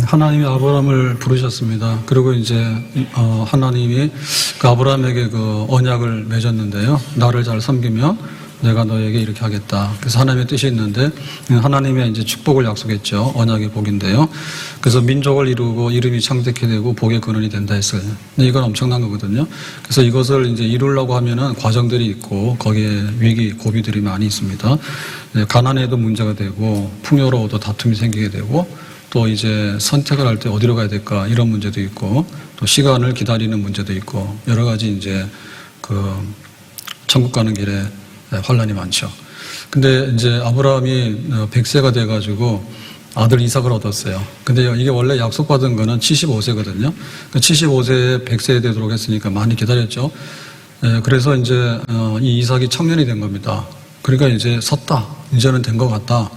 하나님이 아브라함을 부르셨습니다. 그리고 이제 하나님이 그 아브라함에게 그 언약을 맺었는데요. 나를 잘 섬기면 내가 너에게 이렇게 하겠다. 그래서 하나님의 뜻이 있는데 하나님의 이제 축복을 약속했죠. 언약의 복인데요. 그래서 민족을 이루고 이름이 창대케 되고 복의 근원이 된다 했어요. 근데 이건 엄청난 거거든요. 그래서 이것을 이제 이루려고 하면은 과정들이 있고 거기에 위기 고비들이 많이 있습니다. 가난에도 문제가 되고 풍요로워도 다툼이 생기게 되고 또 이제 선택을 할 때 어디로 가야 될까 이런 문제도 있고 또 시간을 기다리는 문제도 있고 여러 가지 이제 그 천국 가는 길에 환란이 많죠. 근데 이제 아브라함이 100세가 돼가지고 아들 이삭을 얻었어요. 근데 이게 원래 약속받은 거는 75세거든요. 75세에 100세에 되도록 했으니까 많이 기다렸죠. 그래서 이제 이 이삭이 청년이 된 겁니다. 그러니까 이제 섰다. 이제는 된 것 같다.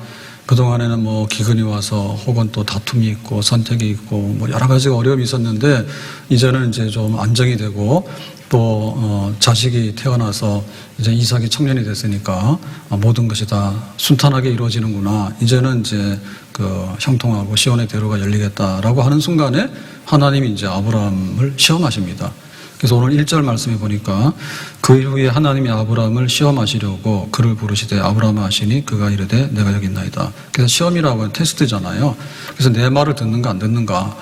그동안에는 뭐 기근이 와서 혹은 또 다툼이 있고 선택이 있고 뭐 여러 가지 어려움이 있었는데 이제는 이제 좀 안정이 되고 또 자식이 태어나서 이제 이삭이 청년이 됐으니까 모든 것이 다 순탄하게 이루어지는구나. 이제는 이제 그 형통하고 시온의 대로가 열리겠다라고 하는 순간에 하나님이 이제 아브라함을 시험하십니다. 그래서 오늘 1절 말씀에 보니까 그 이후에 하나님이 아브라함을 시험하시려고 그를 부르시되 아브라함아 하시니 그가 이르되 내가 여기 있나이다. 그래서 시험이라고 하는 테스트잖아요. 그래서 내 말을 듣는가 안 듣는가,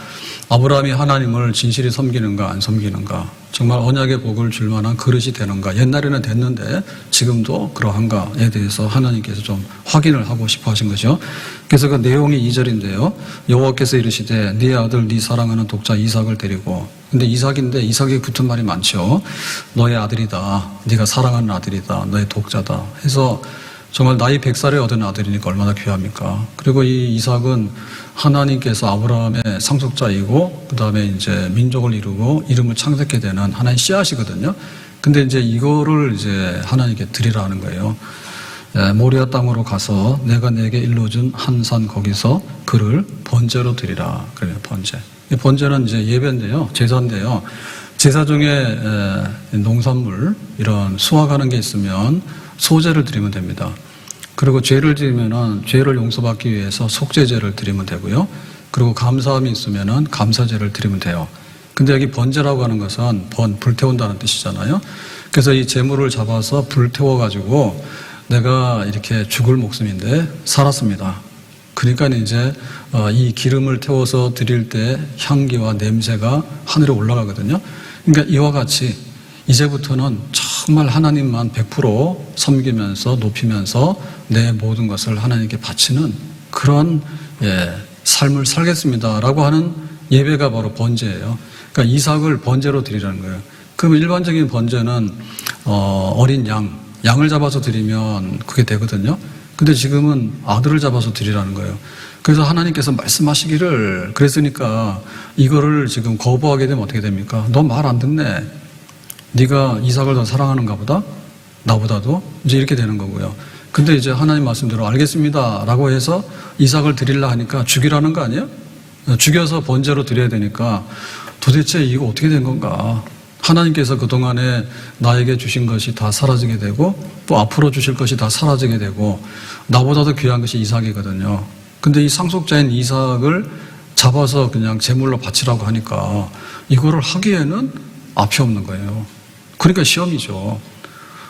아브라함이 하나님을 진실히 섬기는가 안 섬기는가, 정말 언약의 복을 줄 만한 그릇이 되는가, 옛날에는 됐는데 지금도 그러한가에 대해서 하나님께서 좀 확인을 하고 싶어 하신 거죠. 그래서 그 내용이 2절인데요. 여호와께서 이르시되 네 아들 네 사랑하는 독자 이삭을 데리고, 근데 이삭인데 이삭이 붙은 말이 많죠. 너의 아들이다. 네가 사랑하는 아들이다. 너의 독자다. 해서 정말 나이 100살에 얻은 아들이니까 얼마나 귀합니까? 그리고 이 이삭은 하나님께서 아브라함의 상속자이고 그 다음에 이제 민족을 이루고 이름을 창세케 되는 하나의 씨앗이거든요. 근데 이제 이거를 이제 하나님께 드리라는 거예요. 모리아 땅으로 가서 내가 내게 일러준 한 산 거기서 그를 번제로 드리라. 그래요, 번제. 번제는 이제 예배인데요, 제사인데요. 제사 중에 농산물 이런 수확하는 게 있으면 소제를 드리면 됩니다. 그리고 죄를 지으면은 죄를 용서받기 위해서 속죄제를 드리면 되고요. 그리고 감사함이 있으면은 감사제를 드리면 돼요. 근데 여기 번제라고 하는 것은 불태운다는 뜻이잖아요. 그래서 이 제물을 잡아서 불태워가지고 내가 이렇게 죽을 목숨인데 살았습니다. 그러니까 이제 이 기름을 태워서 드릴 때 향기와 냄새가 하늘에 올라가거든요. 그러니까 이와 같이 이제부터는 정말 하나님만 100% 섬기면서 높이면서 내 모든 것을 하나님께 바치는 그런 삶을 살겠습니다라고 하는 예배가 바로 번제예요. 그러니까 이삭을 번제로 드리라는 거예요. 그럼 일반적인 번제는 어린 양을 잡아서 드리면 그게 되거든요. 근데 지금은 아들을 잡아서 드리라는 거예요. 그래서 하나님께서 말씀하시기를, 그랬으니까 이거를 지금 거부하게 되면 어떻게 됩니까? 너 말 안 듣네. 네가 이삭을 더 사랑하는가 보다? 나보다도? 이제 이렇게 되는 거고요. 근데 이제 하나님 말씀대로 알겠습니다 라고 해서 이삭을 드리려 하니까 죽이라는 거 아니에요? 죽여서 번제로 드려야 되니까 도대체 이거 어떻게 된 건가? 하나님께서 그동안에 나에게 주신 것이 다 사라지게 되고 또 앞으로 주실 것이 다 사라지게 되고 나보다도 귀한 것이 이삭이거든요. 근데 이 상속자인 이삭을 잡아서 그냥 제물로 바치라고 하니까 이거를 하기에는 앞이 없는 거예요. 그러니까 시험이죠.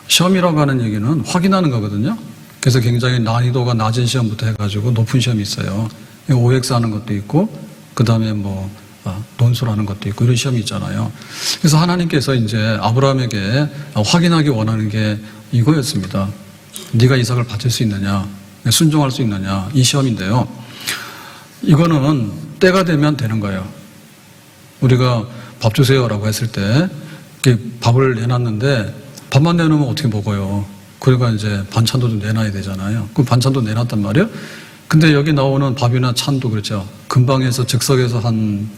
시험이라고 하는 얘기는 확인하는 거거든요. 그래서 굉장히 난이도가 낮은 시험부터 해가지고 높은 시험이 있어요. OX 하는 것도 있고 그 다음에 뭐 논술하는 것도 있고 이런 시험이 있잖아요. 그래서 하나님께서 이제 아브라함에게 확인하기 원하는 게 이거였습니다. 네가 이삭을 바칠 수 있느냐, 순종할 수 있느냐, 이 시험인데요. 이거는 때가 되면 되는 거예요. 우리가 밥 주세요라고 했을 때 밥을 내놨는데 밥만 내놓으면 어떻게 먹어요? 그러니까 이제 반찬도 좀 내놔야 되잖아요. 그럼 반찬도 내놨단 말이에요. 근데 여기 나오는 밥이나 찬도 그렇죠. 근방에서 즉석에서 한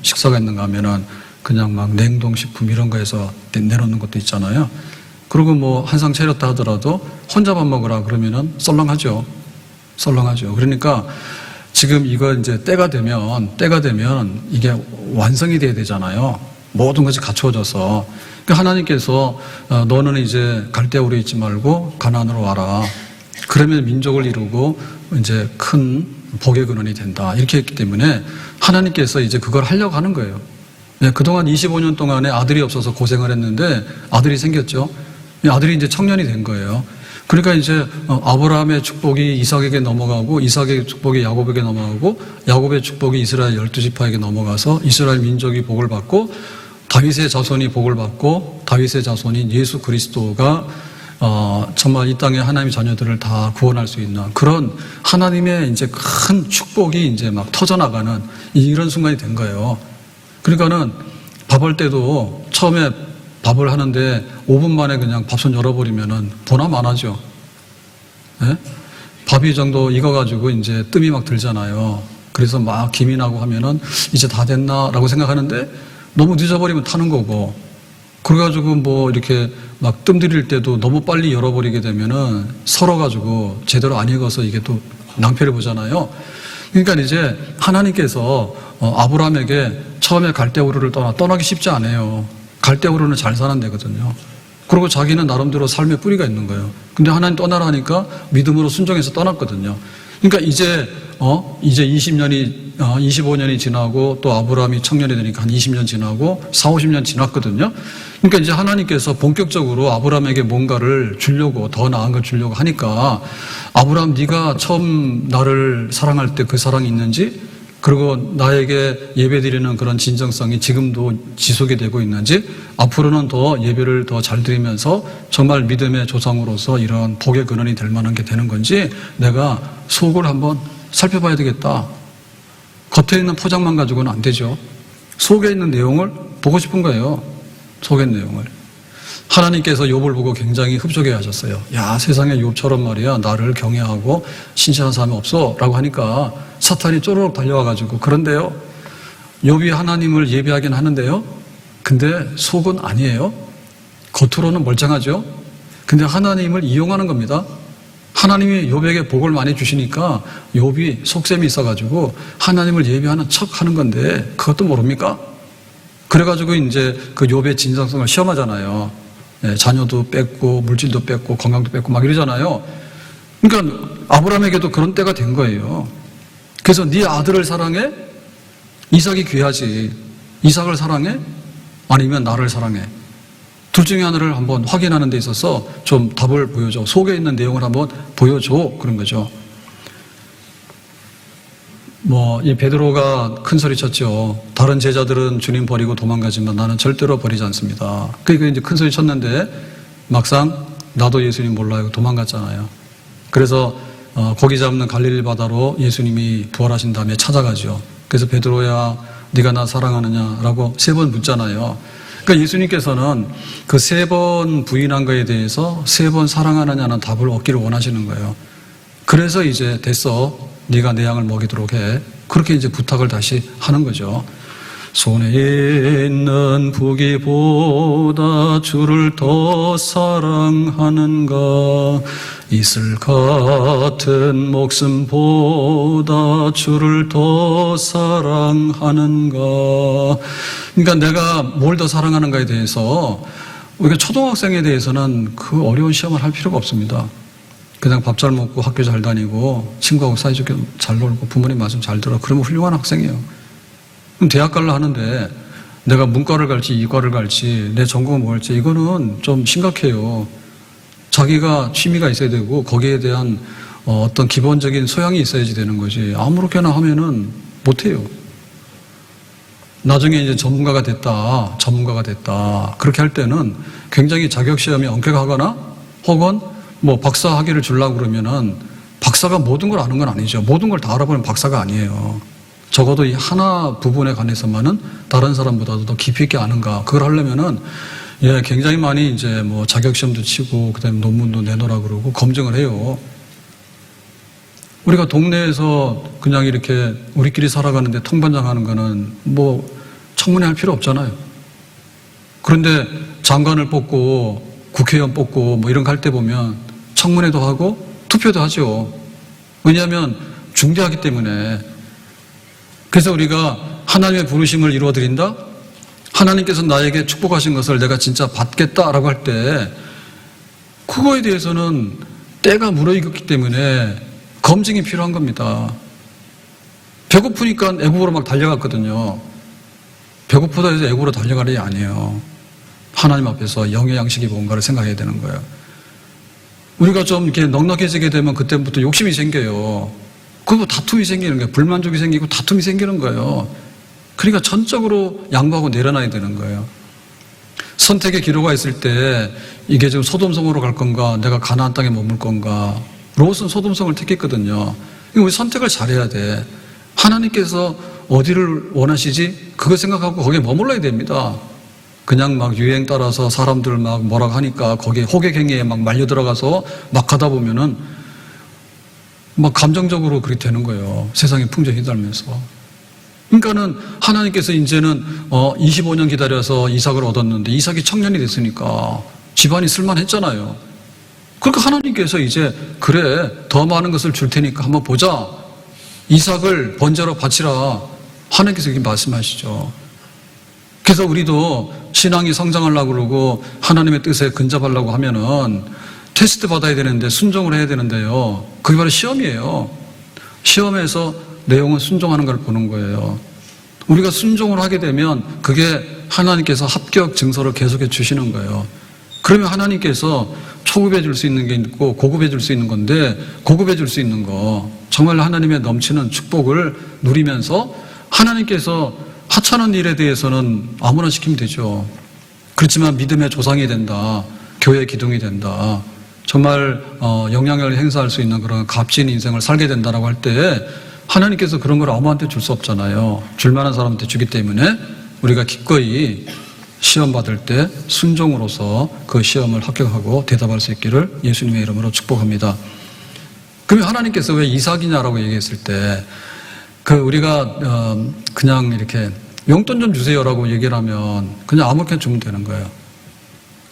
식사가 있는가 하면은 그냥 막 냉동식품 이런 거에서 내놓는 것도 있잖아요. 그리고 뭐 한상 차렸다 하더라도 혼자 밥 먹으라 그러면은 썰렁하죠. 그러니까 지금 이거 이제 때가 되면 이게 완성이 돼야 되잖아요. 모든 것이 갖추어져서. 그러니까 하나님께서 너는 이제 갈대아우르에 있지 말고 가나안으로 와라. 그러면 민족을 이루고 이제 큰 복의 근원이 된다. 이렇게 했기 때문에 하나님께서 이제 그걸 하려고 하는 거예요. 네, 그동안 25년 동안에 아들이 없어서 고생을 했는데 아들이 생겼죠. 이 아들이 이제 청년이 된 거예요. 그러니까 이제 아브라함의 축복이 이삭에게 넘어가고 이삭의 축복이 야곱에게 넘어가고 야곱의 축복이 이스라엘 12지파에게 넘어가서 이스라엘 민족이 복을 받고 다윗의 자손이 복을 받고 다윗의 자손인 예수 그리스도가 정말 이 땅의 하나님의 자녀들을 다 구원할 수 있는 그런 하나님의 이제 큰 축복이 이제 막 터져나가는 이런 순간이 된 거예요. 그러니까는 밥할 때도 처음에 밥을 하는데 5분 만에 그냥 밥솥 열어버리면은 보람 안 하죠. 네? 밥이 정도 익어가지고 이제 뜸이 막 들잖아요. 그래서 막 김이 나고 하면은 이제 다 됐나라고 생각하는데 너무 늦어버리면 타는 거고. 그래가지고 뭐 이렇게 막 뜸 들일 때도 너무 빨리 열어버리게 되면은 설어가지고 제대로 안 익어서 이게 또 낭패를 보잖아요. 그러니까 이제 하나님께서 아브라함에게 처음에 갈대우르를 떠나기 쉽지 않아요. 갈대우르는 잘 사는 데거든요. 그리고 자기는 나름대로 삶의 뿌리가 있는 거예요. 근데 하나님 떠나라니까 믿음으로 순종해서 떠났거든요. 그러니까 이제 25년이 지나고 또 아브라함이 청년이 되니까 한 20년 지나고 40-50년 지났거든요. 그러니까 이제 하나님께서 본격적으로 아브라함에게 뭔가를 주려고 더 나은 걸 주려고 하니까 아브라함 네가 처음 나를 사랑할 때 그 사랑이 있는지 그리고 나에게 예배드리는 그런 진정성이 지금도 지속이 되고 있는지 앞으로는 더 예배를 더 잘 드리면서 정말 믿음의 조상으로서 이런 복의 근원이 될 만한 게 되는 건지 내가 속을 한번 살펴봐야 되겠다. 겉에 있는 포장만 가지고는 안 되죠. 속에 있는 내용을 보고 싶은 거예요. 속의 내용을. 하나님께서 욥을 보고 굉장히 흡족해 하셨어요. 야, 세상에 욥처럼 말이야 나를 경외하고 신실한 사람이 없어 라고 하니까 사탄이 쪼르륵 달려와가지고 그런데요 욥이 하나님을 예배하긴 하는데요 근데 속은 아니에요. 겉으로는 멀쩡하죠. 근데 하나님을 이용하는 겁니다. 하나님이 욥에게 복을 많이 주시니까 욥이 속셈이 있어가지고 하나님을 예배하는 척 하는 건데 그것도 모릅니까? 그래가지고 이제 그 욥의 진정성을 시험하잖아요. 네, 자녀도 뺏고 물질도 뺏고 건강도 뺏고 막 이러잖아요. 그러니까 아브라함에게도 그런 때가 된 거예요. 그래서 네 아들을 사랑해? 이삭이 귀하지. 이삭을 사랑해? 아니면 나를 사랑해? 둘 중에 하나를 한번 확인하는 데 있어서 좀 답을 보여줘. 속에 있는 내용을 한번 보여줘. 그런 거죠. 이 베드로가 큰 소리 쳤죠. 다른 제자들은 주님 버리고 도망가지만 나는 절대로 버리지 않습니다. 그러니까 이제 큰 소리 쳤는데 막상 나도 예수님 몰라요. 도망갔잖아요. 그래서 고기 잡는 갈릴리 바다로 예수님이 부활하신 다음에 찾아가죠. 그래서 베드로야 네가 나 사랑하느냐라고 3번 묻잖아요. 그러니까 예수님께서는 그 3번 부인한 거에 대해서 3번 사랑하느냐는 답을 얻기를 원하시는 거예요. 그래서 이제 됐어. 네가 내 양을 먹이도록 해. 그렇게 이제 부탁을 다시 하는 거죠. 손에 있는 부귀보다 주를 더 사랑하는가 이슬 같은 목숨보다 주를 더 사랑하는가. 그러니까 내가 뭘 더 사랑하는가에 대해서 우리가 초등학생에 대해서는 그 어려운 시험을 할 필요가 없습니다. 그냥 밥 잘 먹고 학교 잘 다니고 친구하고 사이좋게 잘 놀고 부모님 말씀 잘 들어. 그러면 훌륭한 학생이에요. 그럼 대학 가려 하는데 내가 문과를 갈지 이과를 갈지 내 전공은 뭐 할지 이거는 좀 심각해요. 자기가 취미가 있어야 되고 거기에 대한 어떤 기본적인 소양이 있어야지 되는 거지. 아무렇게나 하면은 못해요. 나중에 이제 전문가가 됐다. 그렇게 할 때는 굉장히 자격시험이 엄격하거나 혹은 박사 학위를 주려고 그러면은 박사가 모든 걸 아는 건 아니죠. 모든 걸 다 알아보는 박사가 아니에요. 적어도 이 하나 부분에 관해서만은 다른 사람보다도 더 깊이 있게 아는가. 그걸 하려면은 굉장히 많이 이제 자격시험도 치고 그다음에 논문도 내놓으라 그러고 검증을 해요. 우리가 동네에서 그냥 이렇게 우리끼리 살아가는데 통반장 하는 거는 청문회 할 필요 없잖아요. 그런데 장관을 뽑고 국회의원 뽑고 이런 거 할 때 보면 청문회도 하고 투표도 하죠. 왜냐하면 중대하기 때문에. 그래서 우리가 하나님의 부르심을 이루어드린다? 하나님께서 나에게 축복하신 것을 내가 진짜 받겠다라고 할 때 그거에 대해서는 때가 무르익었기 때문에 검증이 필요한 겁니다. 배고프니까 애국으로 막 달려갔거든요. 배고프다 해서 애국으로 달려가는 게 아니에요. 하나님 앞에서 영의 양식이 뭔가를 생각해야 되는 거예요. 우리가 좀 이렇게 넉넉해지게 되면 그때부터 욕심이 생겨요. 그리고 다툼이 생기는 거예요. 불만족이 생기고 다툼이 생기는 거예요. 그러니까 전적으로 양보하고 내려놔야 되는 거예요. 선택의 기로가 있을 때 이게 지금 소돔성으로 갈 건가, 내가 가나안 땅에 머물 건가. 롯은 소돔성을 택했거든요. 우리 선택을 잘해야 돼. 하나님께서 어디를 원하시지? 그거 생각하고 거기에 머물러야 됩니다. 그냥 막 유행 따라서 사람들 막 뭐라고 하니까 거기에 호객행위에 막 말려 들어가서 막 가다 보면은 막 감정적으로 그렇게 되는 거예요. 세상에 풍조에 휘달면서. 그러니까는 하나님께서 이제는 25년 기다려서 이삭을 얻었는데 이삭이 청년이 됐으니까 집안이 쓸만했잖아요. 그러니까 하나님께서 이제 그래 더 많은 것을 줄 테니까 한번 보자. 이삭을 번제로 바치라. 하나님께서 이렇게 말씀하시죠. 그래서 우리도 신앙이 성장하려고 그러고 하나님의 뜻에 근접하려고 하면은 테스트 받아야 되는데 순종을 해야 되는데요. 그게 바로 시험이에요. 시험에서 내용은 순종하는 걸 보는 거예요. 우리가 순종을 하게 되면 그게 하나님께서 합격 증서를 계속해 주시는 거예요. 그러면 하나님께서 초급해 줄 수 있는 게 있고 고급해 줄 수 있는 건데 고급해 줄 수 있는 거 정말 하나님의 넘치는 축복을 누리면서 하나님께서 하찮은 일에 대해서는 아무나 시키면 되죠. 그렇지만 믿음의 조상이 된다. 교회의 기둥이 된다. 정말 영향력을 행사할 수 있는 그런 값진 인생을 살게 된다라고 할 때 하나님께서 그런 걸 아무한테 줄 수 없잖아요. 줄 만한 사람한테 주기 때문에 우리가 기꺼이 시험 받을 때 순종으로서 그 시험을 합격하고 대답할 수 있기를 예수님의 이름으로 축복합니다. 그러면 하나님께서 왜 이삭이냐라고 얘기했을 때 우리가 그냥 이렇게 용돈 좀 주세요라고 얘기를 하면 그냥 아무렇게나 주면 되는 거예요.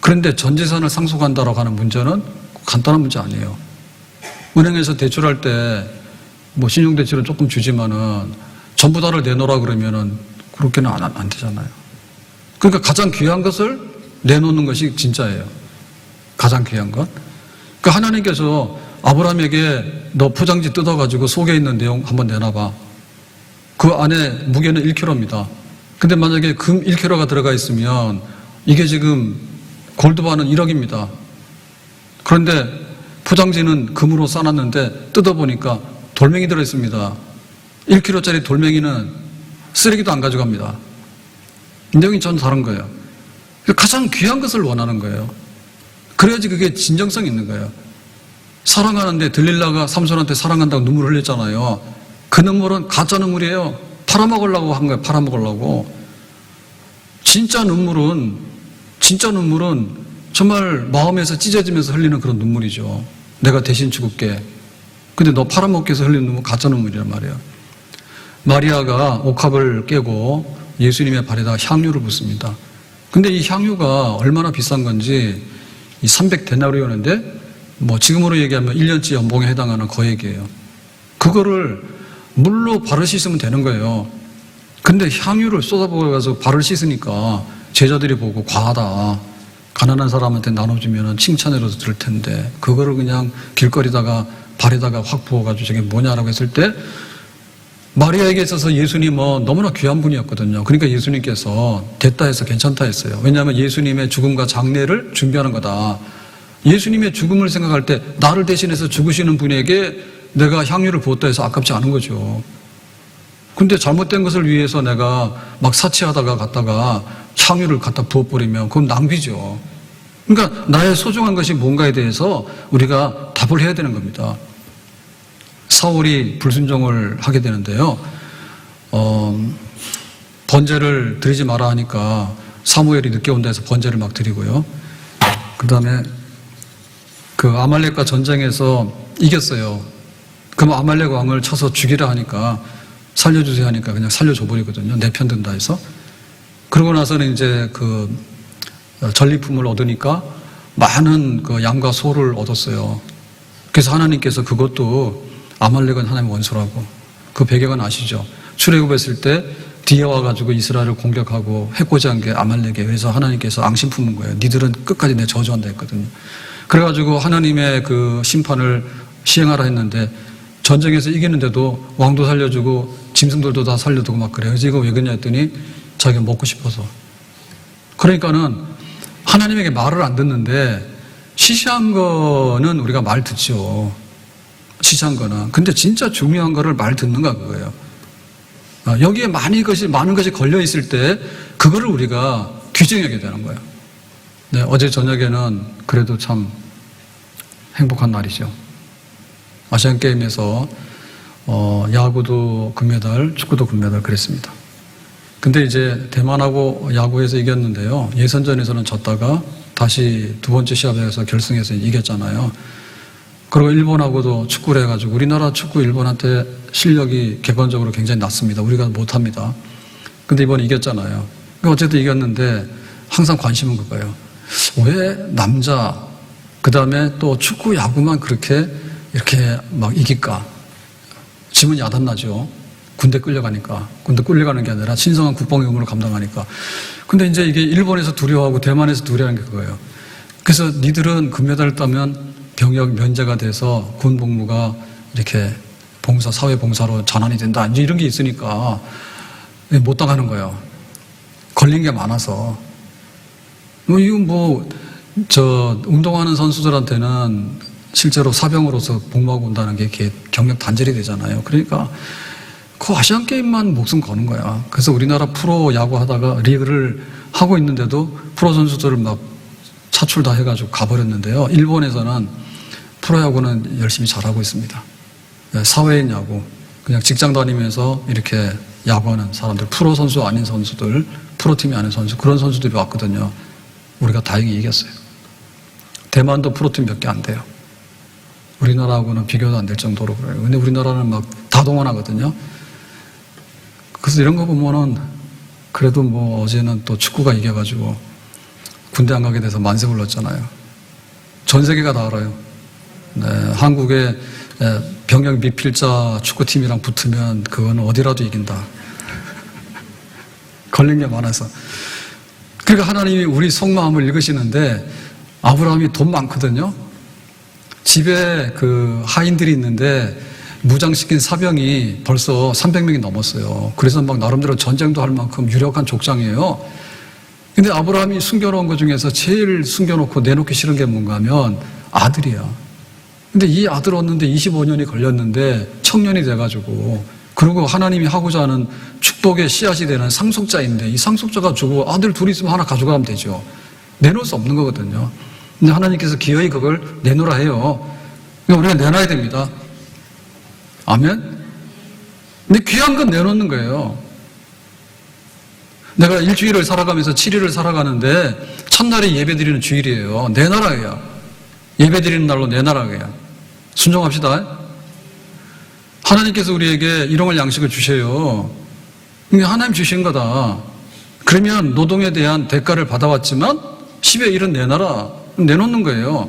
그런데 전 재산을 상속한다라고 하는 문제는 간단한 문제 아니에요. 은행에서 대출할 때 뭐 신용대출은 조금 주지만은 전부 다를 내놓으라 그러면은 그렇게는 안 되잖아요. 그러니까 가장 귀한 것을 내놓는 것이 진짜예요. 가장 귀한 것. 그러니까 하나님께서 아브라함에게 너 포장지 뜯어가지고 속에 있는 내용 한번 내놔봐. 그 안에 무게는 1kg입니다. 근데 만약에 금 1kg가 들어가 있으면 이게 지금 골드바는 1억입니다. 그런데 포장지는 금으로 싸놨는데 뜯어보니까 돌멩이 들어있습니다. 1kg짜리 돌멩이는 쓰레기도 안 가져갑니다. 내용이 전 다른 거예요. 가장 귀한 것을 원하는 거예요. 그래야지 그게 진정성 있는 거예요. 사랑하는데 들릴라가 삼손한테 사랑한다고 눈물 흘렸잖아요. 그 눈물은 가짜 눈물이에요. 팔아먹으려고 한 거예요. 팔아먹으려고. 진짜 눈물은 정말 마음에서 찢어지면서 흘리는 그런 눈물이죠. 내가 대신 죽을게. 근데 너 팔아먹기 위해서 흘리는 눈물은 가짜 눈물이란 말이에요. 마리아가 옥합을 깨고 예수님의 발에다 향유를 붓습니다. 근데 이 향유가 얼마나 비싼 건지 300데나리온인데 뭐 지금으로 얘기하면 1년치 연봉에 해당하는 거액이에요. 그거를 물로 발을 씻으면 되는 거예요. 근데 향유를 쏟아부어서 발을 씻으니까 제자들이 보고 과하다. 가난한 사람한테 나눠주면 칭찬으로도 들을 텐데 그거를 그냥 길거리다가 발에다가 확 부어가지고 저게 뭐냐라고 했을 때 마리아에게 있어서 예수님은 너무나 귀한 분이었거든요. 그러니까 예수님께서 됐다 해서 괜찮다 했어요. 왜냐하면 예수님의 죽음과 장례를 준비하는 거다. 예수님의 죽음을 생각할 때 나를 대신해서 죽으시는 분에게 내가 향유를 부었다 해서 아깝지 않은 거죠. 근데 잘못된 것을 위해서 내가 막 사치하다가 갔다가 향유를 갖다 부어버리면 그건 낭비죠. 그러니까 나의 소중한 것이 뭔가에 대해서 우리가 답을 해야 되는 겁니다. 사울이 불순종을 하게 되는데요. 번제를 드리지 마라 하니까 사무엘이 늦게 온다 해서 번제를 막 드리고요. 그 다음에 그 아말렉과 전쟁에서 이겼어요. 그럼 아말렉 왕을 쳐서 죽이라 하니까 살려주세요 하니까 그냥 살려줘 버리거든요. 내 편 든다 해서. 그러고 나서는 이제 그 전리품을 얻으니까 많은 그 양과 소를 얻었어요. 그래서 하나님께서 그것도 아말렉은 하나님의 원수라고 그 배경은 아시죠? 출애굽했을 때 뒤에 와가지고 이스라엘을 공격하고 해코지 한 게 아말렉이에요. 그래서 하나님께서 앙심 품은 거예요. 니들은 끝까지 내 저주한다 했거든요. 그래가지고 하나님의 그 심판을 시행하라 했는데 전쟁에서 이기는데도 왕도 살려주고 짐승들도 다 살려두고 막 그래요. 이거 왜 그러냐 했더니 자기가 먹고 싶어서. 그러니까는 하나님에게 말을 안 듣는데 시시한 거는 우리가 말 듣죠. 시시한 거는. 근데 진짜 중요한 거를 말 듣는가 그거예요. 여기에 많은 것이 걸려 있을 때 그거를 우리가 귀중하게 되는 거예요. 네, 어제 저녁에는 그래도 참 행복한 날이죠. 아시안 게임에서 야구도 금메달, 축구도 금메달 그랬습니다. 근데 이제 대만하고 야구에서 이겼는데요. 예선전에서는 졌다가 다시 두 번째 시합에서 결승에서 이겼잖아요. 그리고 일본하고도 축구를 해가지고 우리나라 축구 일본한테 실력이 객관적으로 굉장히 낮습니다. 우리가 못합니다. 근데 이번에 이겼잖아요. 어쨌든 이겼는데 항상 관심은 그거예요. 왜 남자 그 다음에 또 축구 야구만 그렇게 이렇게 막 이길까? 지문 야단나죠. 군대 끌려가니까. 군대 끌려가는 게 아니라 신성한 국방 의무를 감당하니까. 근데 이제 이게 일본에서 두려워하고 대만에서 두려워하는 게 그거예요. 그래서 니들은 금메달을 따면 병역 면제가 돼서 군 복무가 이렇게 사회 봉사로 전환이 된다. 이제 이런 게 있으니까 못 당하는 거예요. 걸린 게 많아서. 운동하는 선수들한테는 실제로 사병으로서 복무하고 온다는 게 이렇게 경력 단절이 되잖아요. 그러니까 그 아시안 게임만 목숨 거는 거야. 그래서 우리나라 프로 야구 하다가 리그를 하고 있는데도 프로 선수들을 막 차출 다 해가지고 가버렸는데요. 일본에서는 프로야구는 열심히 잘하고 있습니다. 사회인 야구, 그냥 직장 다니면서 이렇게 야구하는 사람들, 프로 선수 아닌 선수들, 프로팀이 아닌 선수, 그런 선수들이 왔거든요. 우리가 다행히 이겼어요. 대만도 프로팀 몇 개 안 돼요. 우리나라하고는 비교도 안 될 정도로 그래요. 근데 우리나라는 막 다 동원하거든요. 그래서 이런 거 보면은 그래도 어제는 또 축구가 이겨가지고 군대 안 가게 돼서 만세 불렀잖아요. 전 세계가 다 알아요. 네, 한국의 병역 미필자 축구팀이랑 붙으면 그건 어디라도 이긴다. 걸린 게 많아서. 그러니까 하나님이 우리 속마음을 읽으시는데 아브라함이 돈 많거든요. 집에 그 하인들이 있는데 무장시킨 사병이 벌써 300명이 넘었어요. 그래서 막 나름대로 전쟁도 할 만큼 유력한 족장이에요. 근데 아브라함이 숨겨놓은 것 중에서 제일 숨겨놓고 내놓기 싫은 게 뭔가 하면 아들이야. 근데 이 아들 얻는데 25년이 걸렸는데 청년이 돼가지고, 그리고 하나님이 하고자 하는 축복의 씨앗이 되는 상속자인데, 이 상속자가 주고 아들 둘이 있으면 하나 가져가면 되죠. 내놓을 수 없는 거거든요. 근데 하나님께서 기어이 그걸 내놓으라 해요. 그러니까 우리가 내놔야 됩니다. 아멘? 근데 귀한 건 내놓는 거예요. 내가 일주일을 살아가면서 7일을 살아가는데 첫날이 예배 드리는 주일이에요. 내놔라 해요. 예배 드리는 날로 내놔라 해요. 순종합시다. 하나님께서 우리에게 일용할 양식을 주셔요. 이게 하나님 주신 거다. 그러면 노동에 대한 대가를 받아왔지만 10의 1은 내놔라. 내놓는 거예요.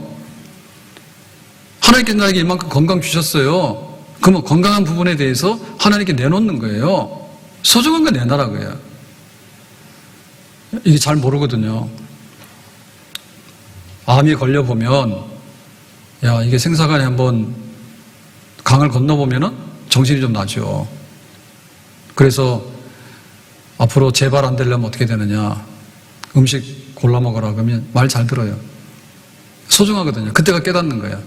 하나님께서 나에게 이만큼 건강 주셨어요. 그러면 건강한 부분에 대해서 하나님께 내놓는 거예요. 소중한 거 내놔라고요. 이게 잘 모르거든요. 암이 걸려보면, 야, 이게 생사간에 한번 강을 건너보면은 정신이 좀 나죠. 그래서 앞으로 재발 안 되려면 어떻게 되느냐. 음식 골라 먹어라 그러면 말 잘 들어요. 소중하거든요. 그때가 깨닫는 거예요.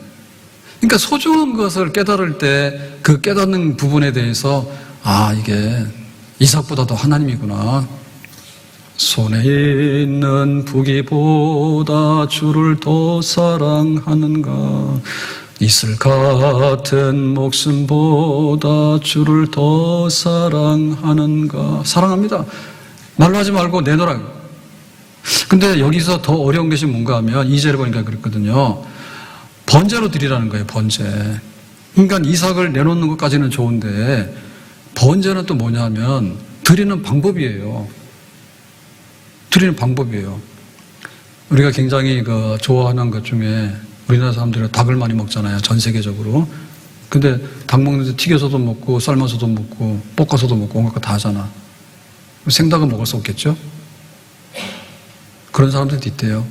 그러니까 소중한 것을 깨달을 때 그 깨닫는 부분에 대해서, 아, 이게 이삭보다도 하나님이구나. 손에 있는 부귀보다 주를 더 사랑하는가. 이슬 같은 목숨보다 주를 더 사랑하는가. 사랑합니다. 말로 하지 말고 내놓으라. 근데 여기서 더 어려운 것이 뭔가 하면 2절에 보니까 그랬거든요. 번제로 드리라는 거예요. 번제. 그러니까 이삭을 내놓는 것까지는 좋은데 번제는 또 뭐냐면 드리는 방법이에요. 드리는 방법이에요. 우리가 굉장히 좋아하는 것 중에 우리나라 사람들은 닭을 많이 먹잖아요. 전 세계적으로. 근데 닭 먹는데 튀겨서도 먹고 삶아서도 먹고 볶아서도 먹고 온갖 거 다 하잖아. 생닭은 먹을 수 없겠죠? 그런 사람들도 있대요.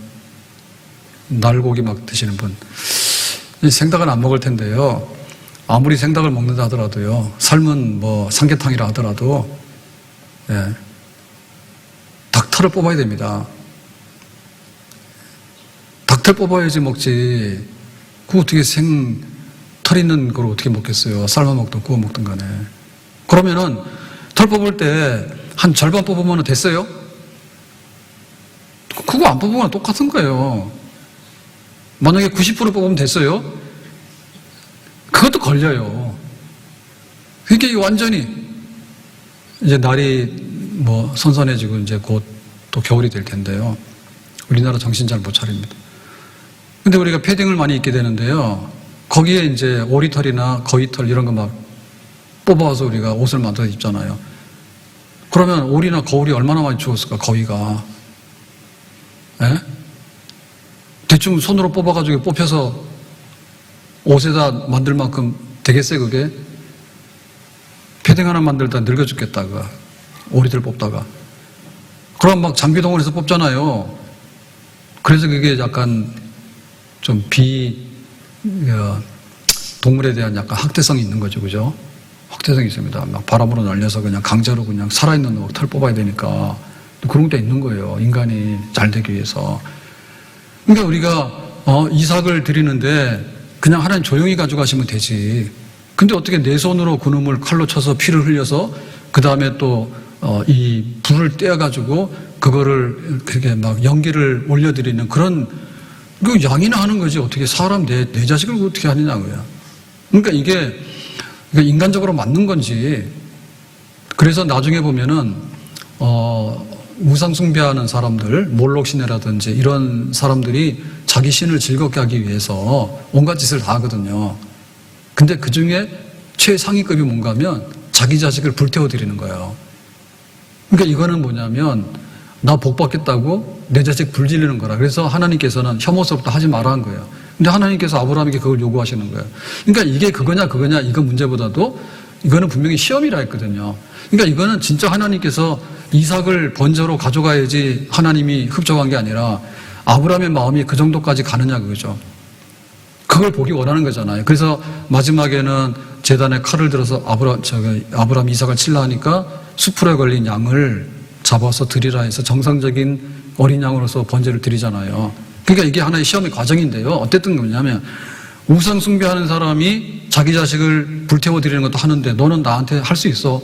날고기 막 드시는 분. 생닭은 안 먹을 텐데요. 아무리 생닭을 먹는다 하더라도요, 삶은 뭐 삼계탕이라 하더라도, 예, 닭털을 뽑아야 됩니다. 닭털 뽑아야지 먹지. 그거 어떻게 털 있는 걸 어떻게 먹겠어요? 삶아 먹든 구워 먹든 간에. 그러면은 털 뽑을 때 한 절반 뽑으면 됐어요? 그거 안 뽑으면 똑같은 거예요. 만약에 90% 뽑으면 됐어요? 그것도 걸려요. 그게 완전히 이제 날이 뭐 선선해지고 이제 곧 또 겨울이 될 텐데요. 우리나라 정신 잘 못 차립니다. 근데 우리가 패딩을 많이 입게 되는데요. 거기에 이제 오리털이나 거위털 이런 거 막 뽑아서 우리가 옷을 만들어 입잖아요. 그러면 오리나 거울이 얼마나 많이 죽었을까, 거위가. 예? 대충 손으로 뽑아가지고 뽑혀서 옷에다 만들 만큼 되겠어요, 그게? 패딩 하나 만들다 늙어 죽겠다, 그 오리들 뽑다가. 그럼 막 장비동원해서 뽑잖아요. 그래서 그게 약간 좀 동물에 대한 약간 학대성이 있는 거죠, 그죠? 학대성이 있습니다. 막 바람으로 날려서 그냥 강제로 그냥 살아있는 털 뽑아야 되니까. 그런 게 있는 거예요. 인간이 잘 되기 위해서. 그러니까 우리가 이삭을 드리는데 그냥 하나님 조용히 가져가시면 되지. 근데 어떻게 내 손으로 그놈을 칼로 쳐서 피를 흘려서 그 다음에 또 이 불을 떼어가지고 그거를 그렇게 막 연기를 올려드리는 그런 그 양이나 하는 거지. 어떻게 사람 내 자식을 어떻게 하느냐고요. 그러니까 이게 인간적으로 맞는 건지. 그래서 나중에 보면은 우상 숭배하는 사람들, 몰록신이라든지 이런 사람들이 자기 신을 즐겁게 하기 위해서 온갖 짓을 다 하거든요. 근데 그 중에 최상위급이 뭔가 하면 자기 자식을 불태워 드리는 거예요. 그러니까 이거는 뭐냐면 나 복 받겠다고 내 자식 불 지르는 거라. 그래서 하나님께서는 혐오스럽다 하지 마라 한 거예요. 근데 하나님께서 아브라함에게 그걸 요구하시는 거예요. 그러니까 이게 그거냐 이거 문제보다도 이거는 분명히 시험이라 했거든요. 그러니까 이거는 진짜 하나님께서 이삭을 번제로 가져가야지 하나님이 흡족한 게 아니라 아브라함의 마음이 그 정도까지 가느냐 그거죠. 그걸 보기 원하는 거잖아요. 그래서 마지막에는 제단에 칼을 들어서 아브라함 이삭을 칠라 하니까 수풀에 걸린 양을 잡아서 드리라 해서 정상적인 어린 양으로서 번제를 드리잖아요. 그러니까 이게 하나의 시험의 과정인데요. 어쨌든 뭐냐면 우상 숭배하는 사람이 자기 자식을 불태워 드리는 것도 하는데 너는 나한테 할 수 있어?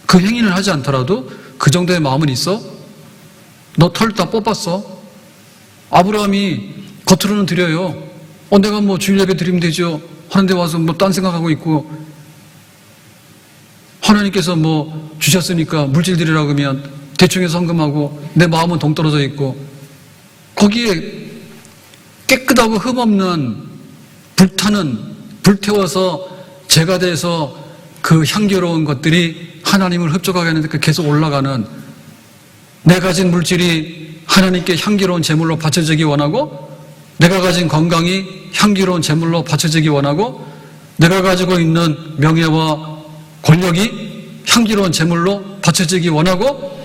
그 행위는 하지 않더라도 그 정도의 마음은 있어? 너 털 다 뽑았어? 아브라함이 겉으로는 드려요. 내가 뭐 주일 예배 드리면 되죠. 하는데 와서 뭐 딴 생각하고 있고 하나님께서 뭐 주셨으니까 물질 드리라고 하면 대충해서 헌금하고 내 마음은 동떨어져 있고 거기에 깨끗하고 흠없는 불타는 불태워서 재가 돼서 그 향기로운 것들이 하나님을 흡족하게 하는데 계속 올라가는 내가 가진 물질이 하나님께 향기로운 제물로 바쳐지기 원하고 내가 가진 건강이 향기로운 제물로 바쳐지기 원하고 내가 가지고 있는 명예와 권력이 향기로운 제물로 바쳐지기 원하고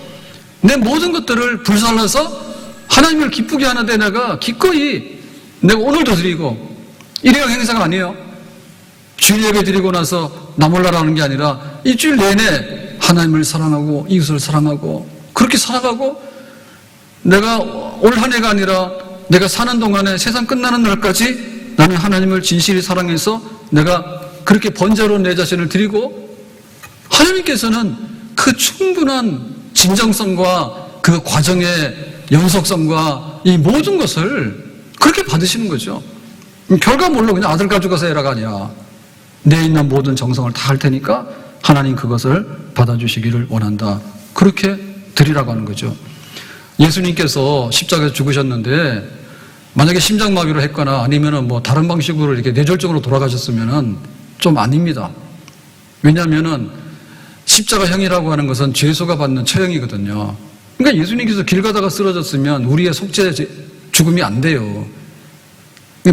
내 모든 것들을 불살라서 하나님을 기쁘게 하는데 내가 기꺼이 내가 오늘도 드리고 일회용 행사가 아니에요. 주일 예배 드리고 나서 나 몰라라는 게 아니라 일주일 내내 하나님을 사랑하고 이웃을 사랑하고 그렇게 살아가고 내가 올 한 해가 아니라 내가 사는 동안에 세상 끝나는 날까지 나는 하나님을 진실히 사랑해서 내가 그렇게 번제로 내 자신을 드리고 하나님께서는 그 충분한 진정성과 그 과정의 연속성과 이 모든 것을 그렇게 받으시는 거죠. 결과물로 그냥 아들 가져가서 해라가 아니라 내 있는 모든 정성을 다 할 테니까 하나님 그것을 받아주시기를 원한다. 그렇게 드리라고 하는 거죠. 예수님께서 십자가에서 죽으셨는데 만약에 심장마비로 했거나 아니면은 뭐 다른 방식으로 이렇게 뇌졸중으로 돌아가셨으면은 좀 아닙니다. 왜냐하면은 십자가형이라고 하는 것은 죄수가 받는 처형이거든요. 그러니까 예수님께서 길 가다가 쓰러졌으면 우리의 속죄 죽음이 안 돼요.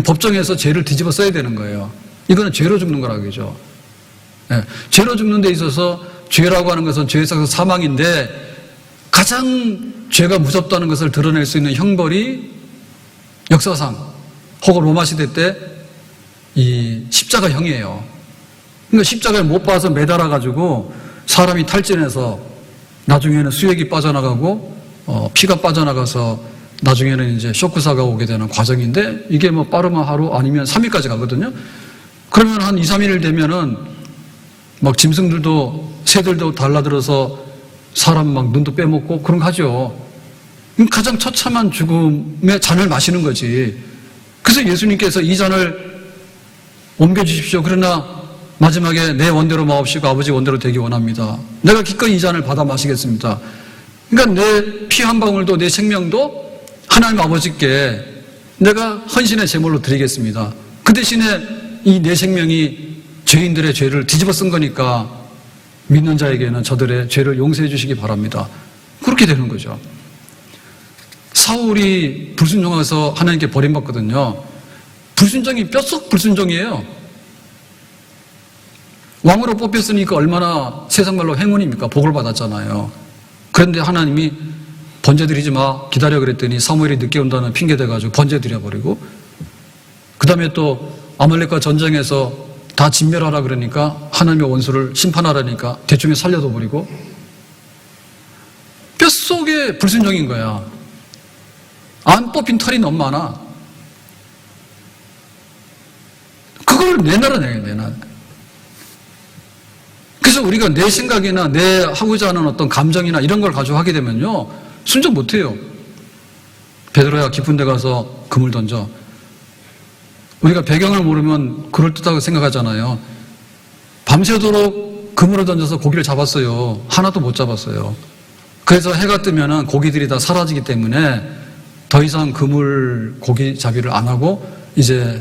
법정에서 죄를 뒤집어 써야 되는 거예요. 이거는 죄로 죽는 거라고 그러죠. 네. 죄로 죽는 데 있어서 죄라고 하는 것은 죄에 있어서 사망인데 가장 죄가 무섭다는 것을 드러낼 수 있는 형벌이 역사상 혹은 로마 시대 때 이 십자가형이에요. 그러니까 십자가에 못 박아서 매달아가지고 사람이 탈진해서 나중에는 수액이 빠져나가고 피가 빠져나가서 나중에는 이제 쇼크사가 오게 되는 과정인데 이게 뭐 빠르면 하루 아니면 3일까지 가거든요. 그러면 한 2, 3일 되면은 막 짐승들도 새들도 달라들어서 사람 막 눈도 빼먹고 그런 거 하죠. 가장 처참한 죽음의 잔을 마시는 거지. 그래서 예수님께서 이 잔을 옮겨주십시오. 그러나 마지막에 내 원대로 마옵시고 아버지 원대로 되기 원합니다. 내가 기꺼이 이 잔을 받아 마시겠습니다. 그러니까 내 피 한 방울도 내 생명도 하나님 아버지께 내가 헌신의 제물로 드리겠습니다. 그 대신에 이 내 생명이 죄인들의 죄를 뒤집어 쓴 거니까 믿는 자에게는 저들의 죄를 용서해 주시기 바랍니다. 그렇게 되는 거죠. 사울이 불순종해서 하나님께 버림받거든요. 불순종이 뼛속 불순종이에요. 왕으로 뽑혔으니까 얼마나 세상말로 행운입니까? 복을 받았잖아요. 그런데 하나님이 번제 드리지 마 기다려 그랬더니 사무엘이 늦게 온다는 핑계 대가지고 번제 드려버리고 그 다음에 또 아말렉과 전쟁에서 다 진멸하라 그러니까 하나님의 원수를 심판하라니까 대충에 살려도 버리고 뼛속에 불순종인 거야. 안 뽑힌 털이 너무 많아. 그걸 내놔야. 그래서 우리가 내 생각이나 내 하고자 하는 어떤 감정이나 이런 걸 가지고 하게 되면요 순종 못해요. 베드로야 깊은 데 가서 금을 던져. 우리가 배경을 모르면 그럴듯하고 생각하잖아요. 밤새도록 그물을 던져서 고기를 잡았어요. 하나도 못 잡았어요. 그래서 해가 뜨면은 고기들이 다 사라지기 때문에 더 이상 그물 고기 잡이를 안 하고 이제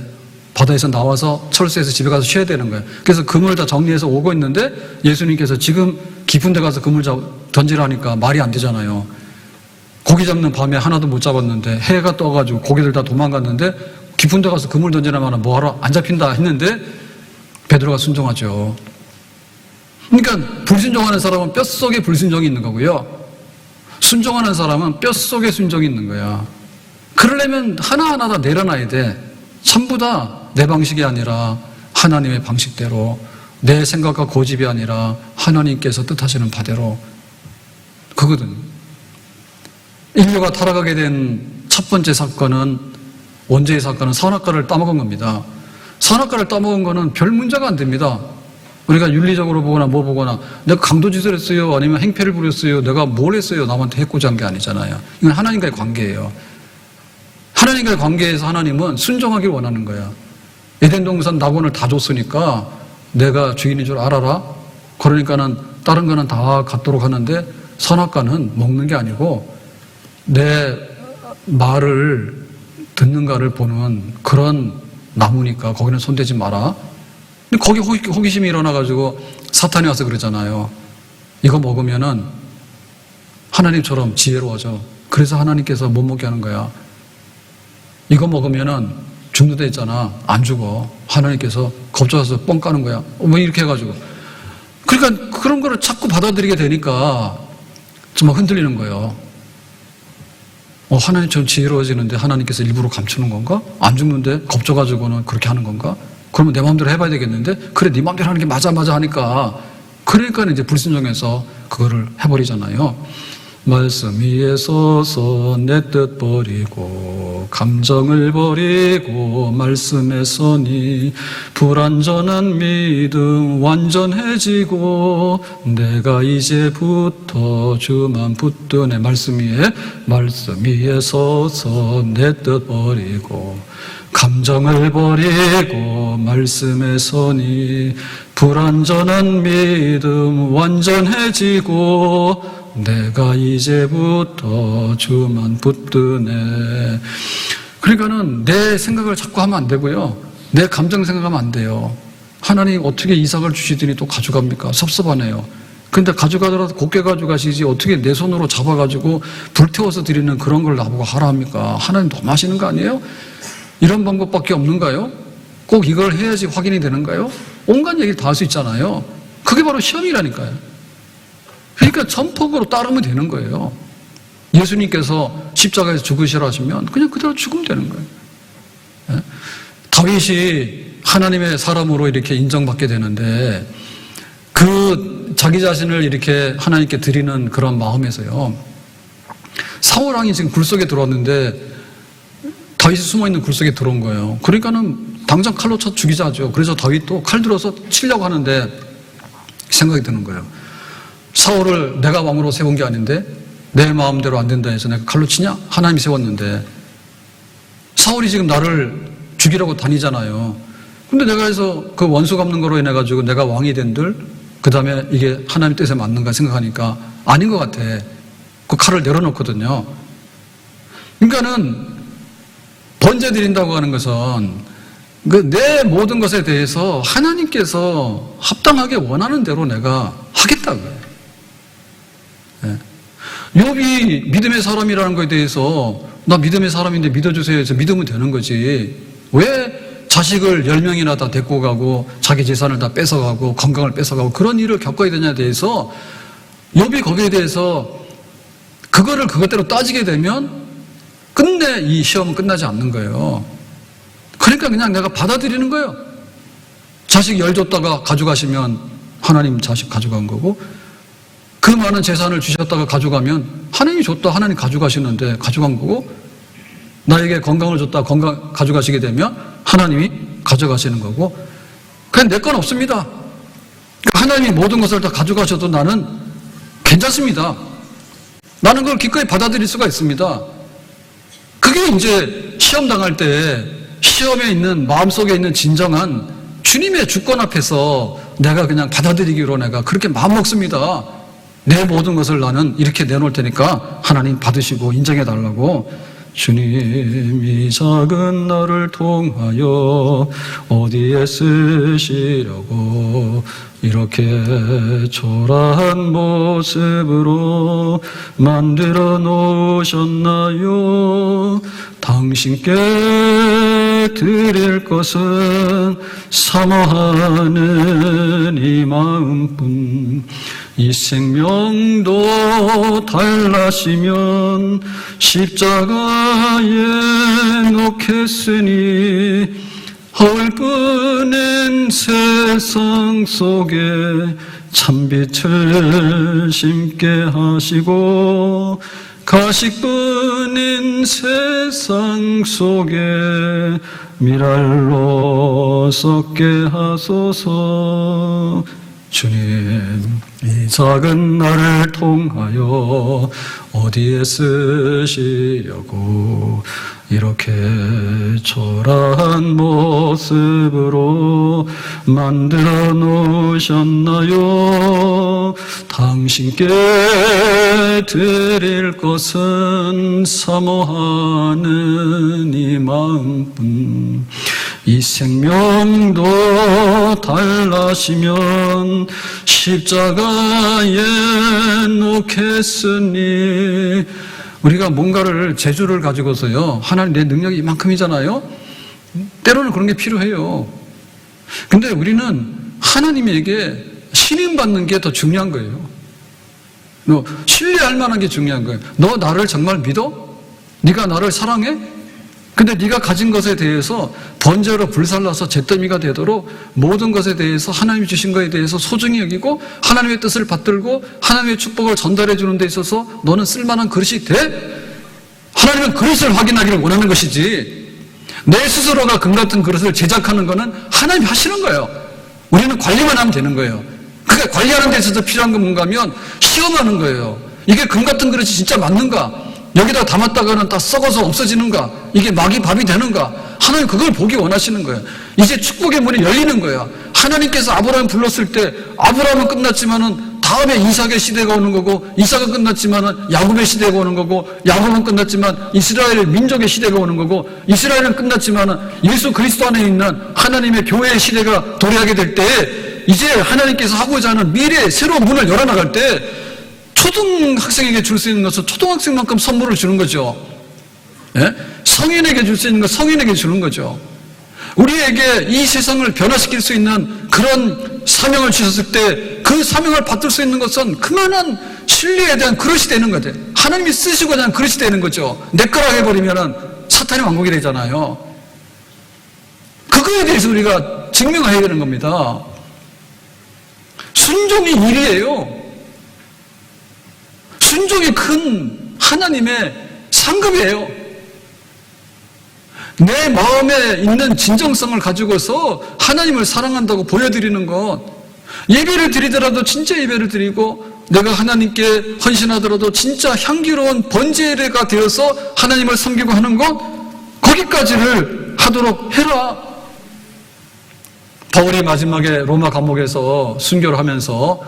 바다에서 나와서 철수해서 집에 가서 쉬어야 되는 거예요. 그래서 그물을 다 정리해서 오고 있는데 예수님께서 지금 깊은 데 가서 그물 던지라니까 말이 안 되잖아요. 고기 잡는 밤에 하나도 못 잡았는데 해가 떠가지고 고기들 다 도망갔는데 깊은 데 가서 그물 던지라면 뭐하러 안 잡힌다 했는데 베드로가 순종하죠. 그러니까 불순종하는 사람은 뼛속에 불순종이 있는 거고요. 순종하는 사람은 뼛속에 순종이 있는 거야. 그러려면 하나하나 다 내려놔야 돼. 전부 다 내 방식이 아니라 하나님의 방식대로, 내 생각과 고집이 아니라 하나님께서 뜻하시는 바대로. 그거든. 인류가 타락하게 된 첫 번째 사건은, 원죄의 사건은 선악과를 따먹은 겁니다. 선악과를 따먹은 거는 별 문제가 안 됩니다. 우리가 윤리적으로 보거나 뭐 보거나 내가 강도짓을 했어요 아니면 행패를 부렸어요 내가 뭘 했어요 남한테 해코지 한 게 아니잖아요. 이건 하나님과의 관계예요. 하나님과의 관계에서 하나님은 순종하길 원하는 거야. 에덴 동산 낙원을 다 줬으니까 내가 주인인 줄 알아라. 그러니까는 다른 거는 다 갖도록 하는데 선악과는 먹는 게 아니고 내 말을 듣는가를 보는 그런 나무니까 거기는 손대지 마라. 근데 거기 호기심이 일어나가지고 사탄이 와서 그러잖아요. 이거 먹으면은 하나님처럼 지혜로워져. 그래서 하나님께서 못 먹게 하는 거야. 이거 먹으면은 죽는다 했잖아. 안 죽어. 하나님께서 겁줘서 뻥 까는 거야. 뭐 이렇게 해가지고. 그러니까 그런 거를 자꾸 받아들이게 되니까 정말 흔들리는 거예요. 하나님처럼 지혜로워지는데 하나님께서 일부러 감추는 건가? 안 죽는데 겁줘가지고는 그렇게 하는 건가? 그러면 내 마음대로 해봐야 되겠는데? 그래, 네 마음대로 하는 게 맞아 하니까. 그러니까 이제 불순종해서 그거를 해버리잖아요. 말씀 위에 서서 내 뜻 버리고 감정을 버리고 말씀에 서니 불완전한 믿음 완전해지고 내가 이제부터 주만 붙드네. 말씀 위에 서서 내 뜻 버리고 감정을 버리고 말씀에 서니 불완전한 믿음 완전해지고 내가 이제부터 주만 붙드네. 그러니까는 내 생각을 자꾸 하면 안 되고요. 내 감정 생각하면 안 돼요. 하나님 어떻게 이삭을 주시더니 또 가져갑니까? 섭섭하네요. 근데 가져가더라도 곱게 가져가시지 어떻게 내 손으로 잡아가지고 불태워서 드리는 그런 걸 나보고 하라 합니까? 하나님 너무 하시는 거 아니에요? 이런 방법밖에 없는가요? 꼭 이걸 해야지 확인이 되는가요? 온갖 얘기를 다 할 수 있잖아요. 그게 바로 시험이라니까요. 그러니까 전폭으로 따르면 되는 거예요. 예수님께서 십자가에서 죽으시라 하시면 그냥 그대로 죽으면 되는 거예요. 다윗이 하나님의 사람으로 이렇게 인정받게 되는데 그 자기 자신을 이렇게 하나님께 드리는 그런 마음에서요. 사울 왕이 지금 굴 속에 들어왔는데 다윗이 숨어있는 굴 속에 들어온 거예요. 그러니까는 당장 칼로 쳐 죽이자죠. 그래서 다윗도 칼 들어서 치려고 하는데 생각이 드는 거예요. 사울을 내가 왕으로 세운 게 아닌데 내 마음대로 안 된다 해서 내가 칼로 치냐? 하나님이 세웠는데 사울이 지금 나를 죽이려고 다니잖아요. 근데 내가 해서 그 원수 갚는 거로 인해 가지고 내가 왕이 된들 그 다음에 이게 하나님 뜻에 맞는가 생각하니까 아닌 것 같아. 그 칼을 내려놓거든요. 그러니까는 번제 드린다고 하는 것은 그 내 모든 것에 대해서 하나님께서 합당하게 원하는 대로 내가 하겠다고요. 욥이 믿음의 사람이라는 것에 대해서 나 믿음의 사람인데 믿어주세요 해서 믿으면 되는 거지. 왜 자식을 10명이나 다 데리고 가고 자기 재산을 다 뺏어가고 건강을 뺏어가고 그런 일을 겪어야 되냐에 대해서 욥이 거기에 대해서 그거를 그것대로 따지게 되면 끝내 이 시험은 끝나지 않는 거예요. 그러니까 그냥 내가 받아들이는 거예요. 자식 10 줬다가 가져가시면 하나님 자식 가져간 거고 그 많은 재산을 주셨다가 가져가면 하나님이 줬다 하나님 가져가시는데 가져간 거고 나에게 건강을 줬다 건강 가져가시게 되면 하나님이 가져가시는 거고 그냥 내 건 없습니다. 하나님이 모든 것을 다 가져가셔도 나는 괜찮습니다. 나는 그걸 기꺼이 받아들일 수가 있습니다. 그게 이제 시험 당할 때 시험에 있는 마음속에 있는 진정한 주님의 주권 앞에서 내가 그냥 받아들이기로 내가 그렇게 마음 먹습니다. 내 모든 것을 나는 이렇게 내놓을 테니까 하나님 받으시고 인정해 달라고. 주님이 작은 나를 통하여 어디에 쓰시려고 이렇게 초라한 모습으로 만들어 놓으셨나요? 당신께 드릴 것은 사모하는 이 마음뿐. 이 생명도 달라시면 십자가에 놓겠으니 헐뿐인 세상 속에 참빛을 심게 하시고 가식뿐인 세상 속에 미랄로 썩게 하소서. 주님, 이 작은 나를 통하여 어디에 쓰시려고 이렇게 초라한 모습으로 만들어 놓으셨나요? 당신께 드릴 것은 사모하는 이 마음뿐. 이 생명도 달라시면 십자가에 놓겠으니. 우리가 뭔가를 재주를 가지고서요, 하나님 내 능력이 이만큼이잖아요. 때로는 그런 게 필요해요. 근데 우리는 하나님에게 신임받는 게 더 중요한 거예요. 신뢰할 만한 게 중요한 거예요. 너 나를 정말 믿어? 네가 나를 사랑해? 근데 네가 가진 것에 대해서 번제로 불살라서 잿더미가 되도록 모든 것에 대해서 하나님이 주신 것에 대해서 소중히 여기고 하나님의 뜻을 받들고 하나님의 축복을 전달해 주는 데 있어서 너는 쓸만한 그릇이 돼? 하나님은 그릇을 확인하기를 원하는 것이지 내 스스로가 금 같은 그릇을 제작하는 것은 하나님이 하시는 거예요. 우리는 관리만 하면 되는 거예요. 그게 관리하는 데 있어서 필요한 건 뭔가 하면 시험하는 거예요. 이게 금 같은 그릇이 진짜 맞는가? 여기다 담았다가는 다 썩어서 없어지는가? 이게 막이 밥이 되는가? 하나님 그걸 보기 원하시는 거예요. 이제 축복의 문이 열리는 거예요. 하나님께서 아브라함 불렀을 때 아브라함은 끝났지만은 다음에 이삭의 시대가 오는 거고 이삭은 끝났지만은 야곱의 시대가 오는 거고 야곱은 끝났지만 이스라엘 민족의 시대가 오는 거고 이스라엘은 끝났지만은 예수 그리스도 안에 있는 하나님의 교회의 시대가 도래하게 될 때 이제 하나님께서 하고자 하는 미래의 새로운 문을 열어나갈 때 초등학생에게 줄 수 있는 것은 초등학생만큼 선물을 주는 거죠. 예? 성인에게 줄 수 있는 것 성인에게 주는 거죠. 우리에게 이 세상을 변화시킬 수 있는 그런 사명을 주셨을 때 그 사명을 받을 수 있는 것은 그만한 신뢰에 대한 그릇이 되는 거죠. 하나님이 쓰시고자 하는 그릇이 되는 거죠. 내 거라 해버리면 사탄의 왕국이 되잖아요. 그거에 대해서 우리가 증명해야 되는 겁니다. 순종이 일이에요. 순종이 큰 하나님의 상급이에요. 내 마음에 있는 진정성을 가지고서 하나님을 사랑한다고 보여드리는 것, 예배를 드리더라도 진짜 예배를 드리고 내가 하나님께 헌신하더라도 진짜 향기로운 번제가 되어서 하나님을 섬기고 하는 것, 거기까지를 하도록 해라. 바울이 마지막에 로마 감옥에서 순교를 하면서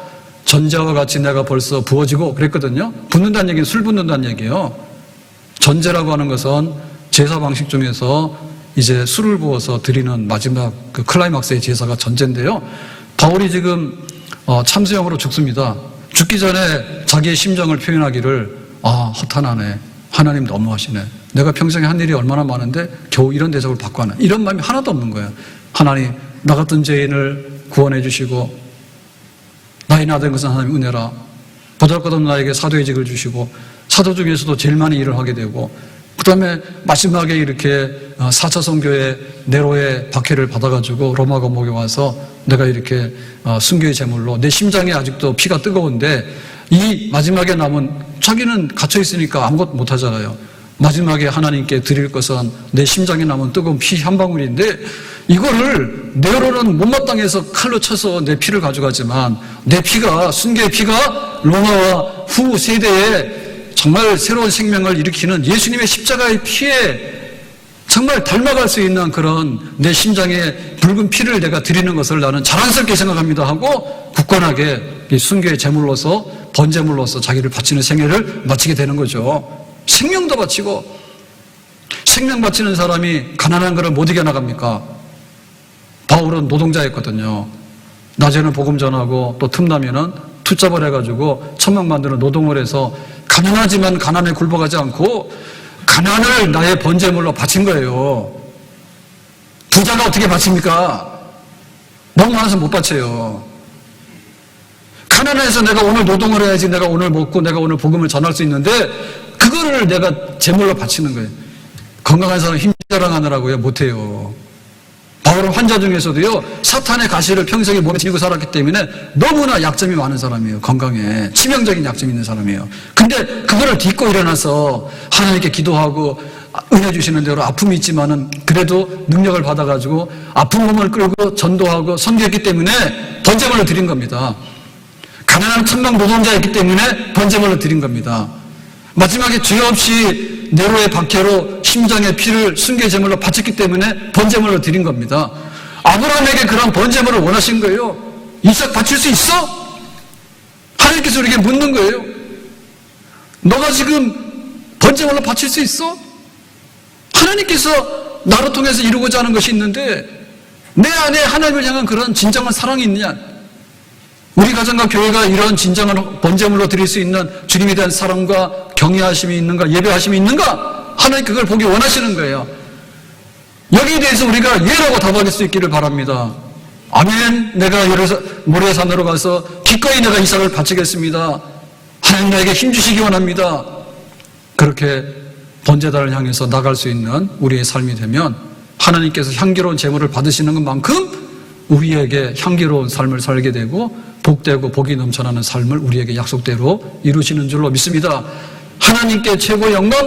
전제와 같이 내가 벌써 부어지고 그랬거든요. 붓는다는 얘기는 술 붓는다는 얘기예요. 전제라고 하는 것은 제사 방식 중에서 이제 술을 부어서 드리는 마지막 그 클라이막스의 제사가 전제인데요. 바울이 지금 참수형으로 죽습니다. 죽기 전에 자기의 심정을 표현하기를 허탄하네. 하나님 너무하시네. 내가 평생에 한 일이 얼마나 많은데 겨우 이런 대접을 받고 하나. 이런 마음이 하나도 없는 거예요. 하나님, 나 같은 죄인을 구원해 주시고 나의 나된 것은 하나님의 은혜라. 보잘것없는 나에게 사도의직을 주시고 사도 중에서도 제일 많이 일을 하게 되고 그 다음에 마지막에 이렇게 4차 선교의 네로의 박해를 받아가지고 로마 감옥에 와서 내가 이렇게 순교의 제물로 내 심장에 아직도 피가 뜨거운데 이 마지막에 남은 자기는 갇혀있으니까 아무것도 못하잖아요. 마지막에 하나님께 드릴 것은 내 심장에 남은 뜨거운 피 한 방울인데 이거를 네로는 못마땅해서 칼로 쳐서 내 피를 가져가지만 내 피가, 순교의 피가 로마와 후 세대에 정말 새로운 생명을 일으키는 예수님의 십자가의 피에 정말 닮아갈 수 있는 그런 내 심장에 붉은 피를 내가 드리는 것을 나는 자랑스럽게 생각합니다 하고 굳건하게 이 순교의 제물로서 번제물로서 자기를 바치는 생애를 마치게 되는 거죠. 생명도 바치고 생명 바치는 사람이 가난한 것을 못 이겨나갑니까? 바울은 노동자였거든요. 낮에는 복음 전하고 또 틈나면은 투잡을 해가지고 천막 만드는 노동을 해서 가난하지만 가난에 굴복하지 않고 가난을 나의 번제물로 바친 거예요. 부자가 어떻게 바칩니까? 너무 많아서 못 바쳐요. 가난해서 내가 오늘 노동을 해야지 내가 오늘 먹고 내가 오늘 복음을 전할 수 있는데 그거를 내가 제물로 바치는 거예요. 건강한 사람 힘 자랑하느라고요? 못해요. 바울은 환자 중에서도요, 사탄의 가시를 평생에 몸에 지니고 살았기 때문에 너무나 약점이 많은 사람이에요. 건강에. 치명적인 약점이 있는 사람이에요. 근데 그거를 딛고 일어나서 하나님께 기도하고 은혜 주시는 대로 아픔이 있지만은 그래도 능력을 받아가지고 아픈 몸을 끌고 전도하고 선교했기 때문에 번제물로 드린 겁니다. 가난한 천막 노동자였기 때문에 번제물로 드린 겁니다. 마지막에 죄 없이 네로의 박해로 심장의 피를 순교의 제물로 바쳤기 때문에 번제물로 드린 겁니다. 아브라함에게 그런 번제물을 원하신 거예요. 이삭 바칠 수 있어? 하나님께서 우리에게 묻는 거예요. 너가 지금 번제물로 바칠 수 있어? 하나님께서 나를 통해서 이루고자 하는 것이 있는데 내 안에 하나님을 향한 그런 진정한 사랑이 있느냐? 우리 가정과 교회가 이런 진정한 번제물로 드릴 수 있는 주님에 대한 사랑과 경외하심이 있는가, 예배하심이 있는가? 하나님 그걸 보기 원하시는 거예요. 여기에 대해서 우리가 예라고 답할 수 있기를 바랍니다. 아멘. 내가 모래산으로 가서 기꺼이 내가 이삭을 바치겠습니다. 하나님 나에게 힘주시기 원합니다. 그렇게 번제단을 향해서 나갈 수 있는 우리의 삶이 되면 하나님께서 향기로운 제물을 받으시는 것만큼 우리에게 향기로운 삶을 살게 되고 복되고 복이 넘쳐나는 삶을 우리에게 약속대로 이루시는 줄로 믿습니다. 하나님께 최고의 영광,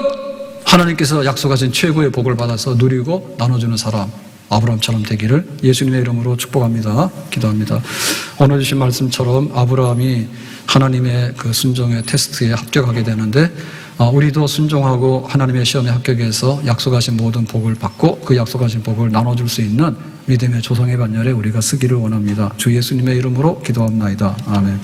하나님께서 약속하신 최고의 복을 받아서 누리고 나눠주는 사람 아브라함처럼 되기를 예수님의 이름으로 축복합니다. 기도합니다. 오늘 주신 말씀처럼 아브라함이 하나님의 그 순종의 테스트에 합격하게 되는데 우리도 순종하고 하나님의 시험에 합격해서 약속하신 모든 복을 받고 그 약속하신 복을 나눠줄 수 있는 믿음의 조상의 반열에 우리가 쓰기를 원합니다. 주 예수님의 이름으로 기도합나이다. 아멘.